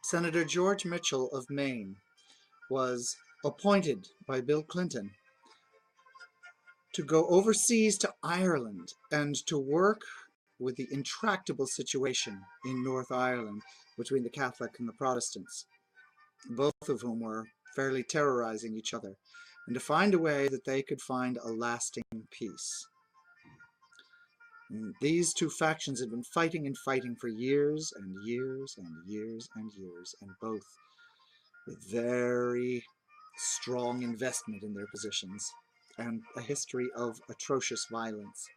Senator George Mitchell of Maine was appointed by Bill Clinton to go overseas to Ireland and to work with the intractable situation in North Ireland between the Catholic and the Protestants, both of whom were fairly terrorizing each other, and to find a way that they could find a lasting peace. And these two factions had been fighting and fighting for years and years and years and years, and both with very strong investment in their positions and a history of atrocious violence.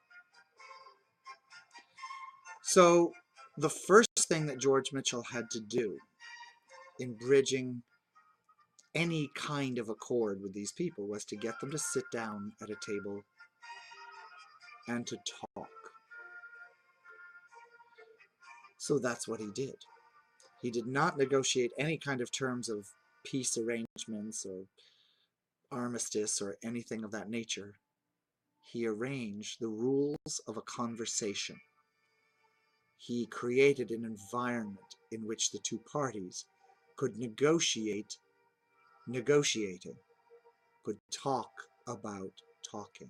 So the first thing that George Mitchell had to do in bridging any kind of accord with these people was to get them to sit down at a table and to talk. So that's what he did. He did not negotiate any kind of terms of peace arrangements or armistice or anything of that nature. He arranged the rules of a conversation. He created an environment in which the two parties could negotiate negotiating, could talk about talking.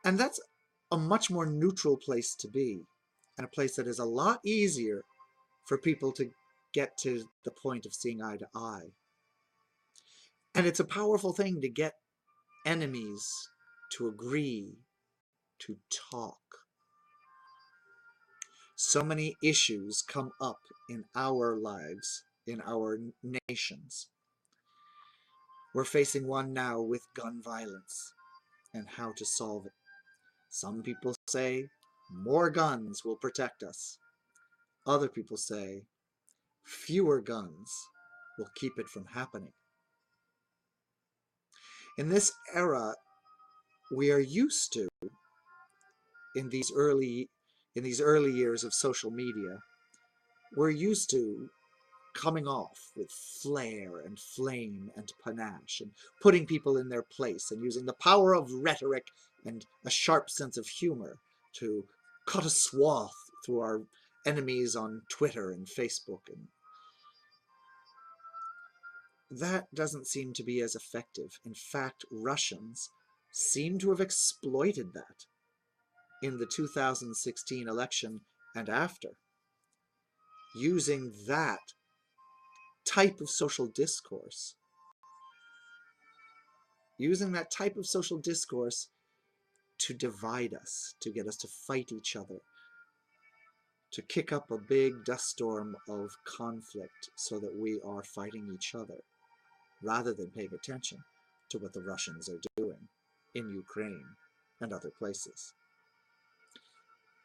And that's a much more neutral place to be, and a place that is a lot easier for people to get to the point of seeing eye to eye. And it's a powerful thing to get enemies to agree to talk. So many issues come up in our lives, in our nations. We're facing one now with gun violence and how to solve it. Some people say more guns will protect us. Other people say fewer guns will keep it from happening. In this era, we are used to, in these early years of social media, we're used to coming off with flair and flame and panache and putting people in their place and using the power of rhetoric and a sharp sense of humor to cut a swath through our enemies on Twitter and Facebook. And that doesn't seem to be as effective. In fact, Russians seem to have exploited that in the 2016 election and after, using that type of social discourse, to divide us, to get us to fight each other, to kick up a big dust storm of conflict so that we are fighting each other, rather than paying attention to what the Russians are doing in Ukraine and other places.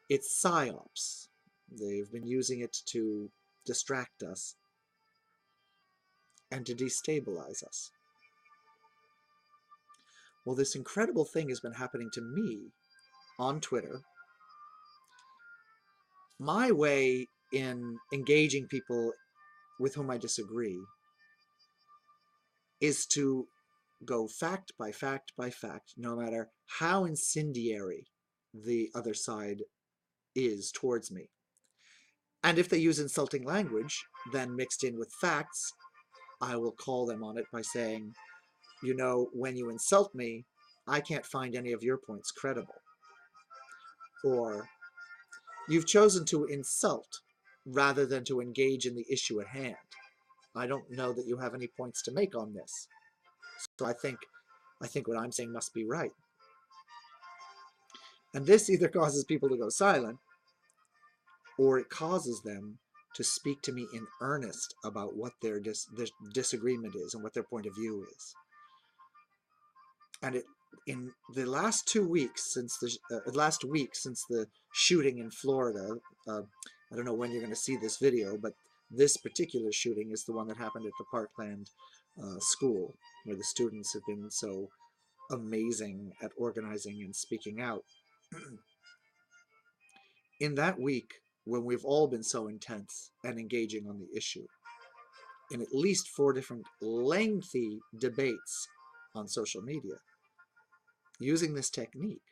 It's psyops. They've been using it to distract us and to destabilize us. Well, this incredible thing has been happening to me on Twitter. My way in engaging people with whom I disagree is to go fact by fact by fact, no matter how incendiary the other side is towards me. And if they use insulting language, then mixed in with facts, I will call them on it by saying, you know, when you insult me, I can't find any of your points credible. Or, you've chosen to insult rather than to engage in the issue at hand. I don't know that you have any points to make on this. So I think what I'm saying must be right. And this either causes people to go silent, or it causes them to speak to me in earnest about what their disagreement is and what their point of view is. And in the last 2 weeks since last week since the shooting in Florida, I don't know when you're going to see this video, but this particular shooting is the one that happened at the Parkland school, where the students have been so amazing at organizing and speaking out. In that week, when we've all been so intense and engaging on the issue, in at least 4 different lengthy debates on social media, using this technique,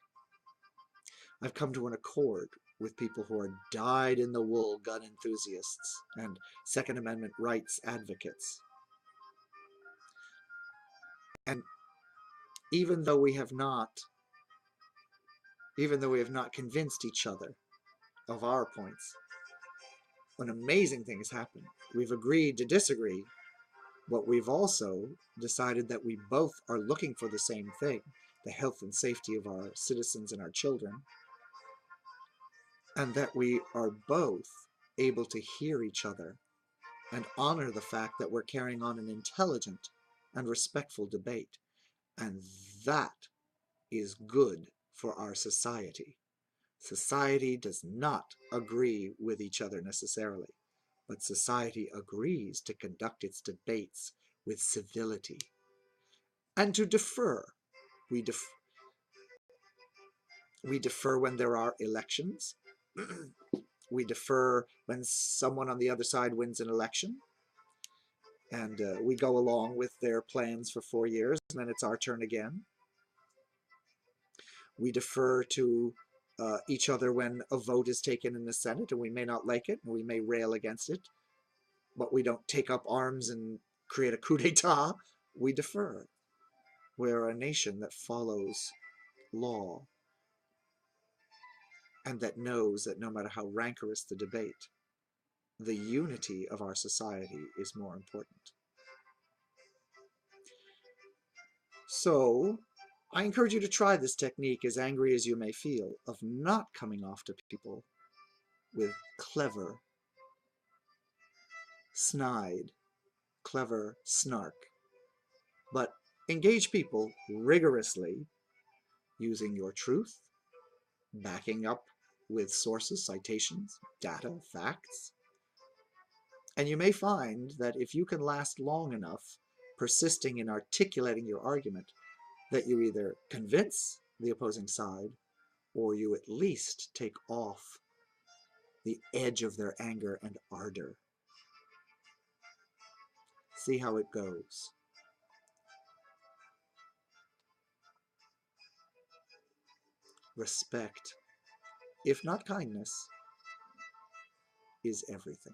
I've come to an accord with people who are dyed-in-the-wool gun enthusiasts and Second Amendment rights advocates. And even though we have not convinced each other of our points, an amazing thing has happened. We've agreed to disagree, but we've also decided that we both are looking for the same thing, the health and safety of our citizens and our children, and that we are both able to hear each other and honor the fact that we're carrying on an intelligent and respectful debate. And that is good for our society. Society does not agree with each other necessarily, but society agrees to conduct its debates with civility and to defer. We, we defer when there are elections. We defer when someone on the other side wins an election. And we go along with their plans for 4 years, and then it's our turn again. We defer to each other when a vote is taken in the Senate, and we may not like it, and we may rail against it, but we don't take up arms and create a coup d'etat. We defer. We're a nation that follows law and that knows that no matter how rancorous the debate, the unity of our society is more important. So I encourage you to try this technique, as angry as you may feel, of not coming off to people with clever, snide, clever snark, but engage people rigorously using your truth, backing up with sources, citations, data, facts. And you may find that if you can last long enough persisting in articulating your argument, that you either convince the opposing side or you at least take off the edge of their anger and ardor. See how it goes. Respect, if not kindness, is everything.